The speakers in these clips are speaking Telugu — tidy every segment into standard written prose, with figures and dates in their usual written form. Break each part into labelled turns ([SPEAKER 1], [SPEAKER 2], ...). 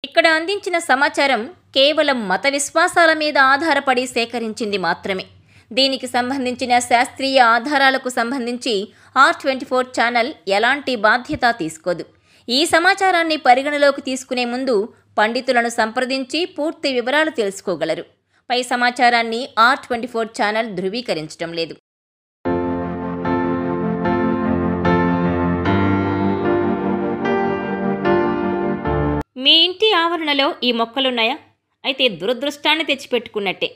[SPEAKER 1] ఇక్కడ అందించిన సమాచారం కేవలం మత విశ్వాసాల మీద ఆధారపడి సేకరించింది మాత్రమే. దీనికి సంబంధించిన శాస్త్రీయ ఆధారాలకు సంబంధించి R24 ఛానల్ ఎలాంటి బాధ్యత తీసుకోదు. ఈ సమాచారాన్ని పరిగణలోకి తీసుకునే ముందు పండితులను సంప్రదించి పూర్తి వివరాలు తెలుసుకోగలరు. పై సమాచారాన్ని R24 ఛానల్ ధృవీకరించడం లేదు. మీ ఇంటి ఆవరణలో ఈ మొక్కలున్నాయా? అయితే దురదృష్టాన్ని తెచ్చిపెట్టుకున్నట్టే.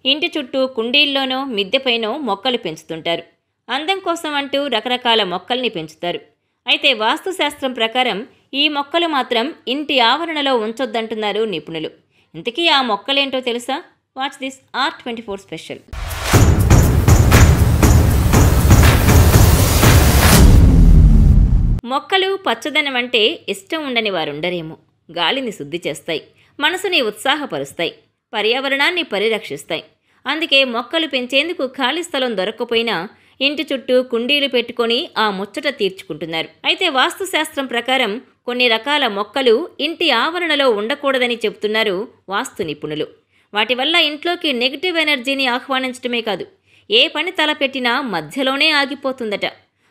[SPEAKER 1] ఇంటి చుట్టూ కుండీల్లోనో మిద్దెపైనో మొక్కలు పెంచుతుంటారు. అందం కోసం అంటూ రకరకాల మొక్కల్ని పెంచుతారు. అయితే వాస్తుశాస్త్రం ప్రకారం ఈ మొక్కలు మాత్రం ఇంటి ఆవరణలో ఉంచొద్దంటున్నారు నిపుణులు. ఇంతకీ ఆ మొక్కలేంటో తెలుసా? Watch this R24 special. మొక్కలు పచ్చదనం అంటే ఇష్టం ఉండని వారుండరేమో. గాలిని శుద్ధి చేస్తాయి, మనసుని ఉత్సాహపరుస్తాయి, పర్యావరణాన్ని పరిరక్షిస్తాయి. అందుకే మొక్కలు పెంచేందుకు ఖాళీ స్థలం దొరక్కపోయినా ఇంటి చుట్టూ కుండీలు పెట్టుకొని ఆ ముచ్చట తీర్చుకుంటున్నారు. అయితే వాస్తుశాస్త్రం ప్రకారం కొన్ని రకాల మొక్కలు ఇంటి ఆవరణలో ఉండకూడదని చెబుతున్నారు వాస్తు నిపుణులు. వాటి వల్ల ఇంట్లోకి నెగిటివ్ ఎనర్జీని ఆహ్వానించడమే కాదు, ఏ పని తలపెట్టినా మధ్యలోనే ఆగిపోతుందట.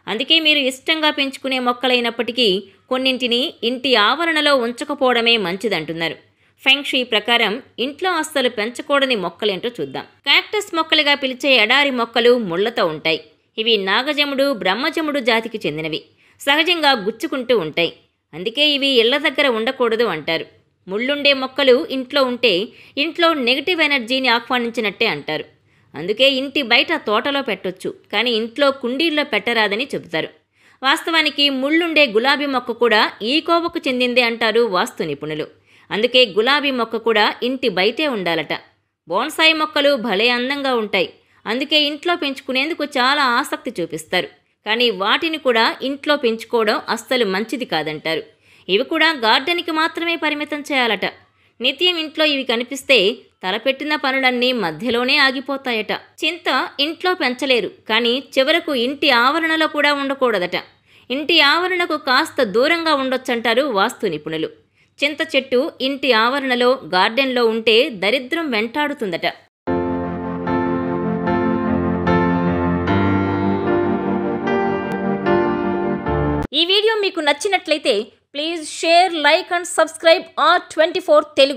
[SPEAKER 1] అందుకే మీరు ఇష్టంగా పెంచుకునే మొక్కలైనప్పటికీ కొన్నింటిని ఇంటి ఆవరణలో ఉంచకపోవడమే మంచిదంటున్నారు. ఫెంగ్ షుయ్ ప్రకారం ఇంట్లో అస్సలు పెంచకూడని మొక్కలేంటో చూద్దాం. క్యాక్టస్ మొక్కలుగా పిలిచే ఎడారి మొక్కలు ముళ్లతో ఉంటాయి. ఇవి నాగజముడు, బ్రహ్మజముడు జాతికి చెందినవి. సహజంగా గుచ్చుకుంటూ ఉంటాయి. అందుకే ఇవి ఇళ్ల దగ్గర ఉండకూడదు అంటారు. ముళ్ళుండే మొక్కలు ఇంట్లో ఉంటే ఇంట్లో నెగిటివ్ ఎనర్జీని ఆహ్వానించినట్టే అంటారు. అందుకే ఇంటి బయట తోటలో పెట్టొచ్చు, కానీ ఇంట్లో కుండీల్లో పెట్టరాదని చెబుతారు. వాస్తవానికి ముళ్ళుండే గులాబీ మొక్క కూడా ఈ కోవకు చెందిందే అంటారు వాస్తు నిపుణులు. అందుకే గులాబీ మొక్క కూడా ఇంటి బయటే ఉండాలట. బోన్సాయి మొక్కలు భలే అందంగా ఉంటాయి. అందుకే ఇంట్లో పెంచుకునేందుకు చాలా ఆసక్తి చూపిస్తారు. కానీ వాటిని కూడా ఇంట్లో పెంచుకోవడం అస్సలు మంచిది కాదంటారు. ఇవి కూడా గార్డెన్కి మాత్రమే పరిమితం చేయాలట. నిత్యం ఇంట్లో ఇవి కనిపిస్తే తలపెట్టిన పనులన్నీ మధ్యలోనే ఆగిపోతాయట. చింత ఇంట్లో పెంచలేరు, కానీ చివరకు ఇంటి ఆవరణలో కూడా ఉండకూడదట. ఇంటి ఆవరణకు కాస్త దూరంగా ఉండొచ్చంటారు వాస్తు నిపుణులు. చింత చెట్టు ఇంటి ఆవరణలో, గార్డెన్లో ఉంటే దరిద్రం వెంటాడుతుందట. ఈ వీడియో మీకు నచ్చినట్లయితే please share, like and subscribe R24 Telugu.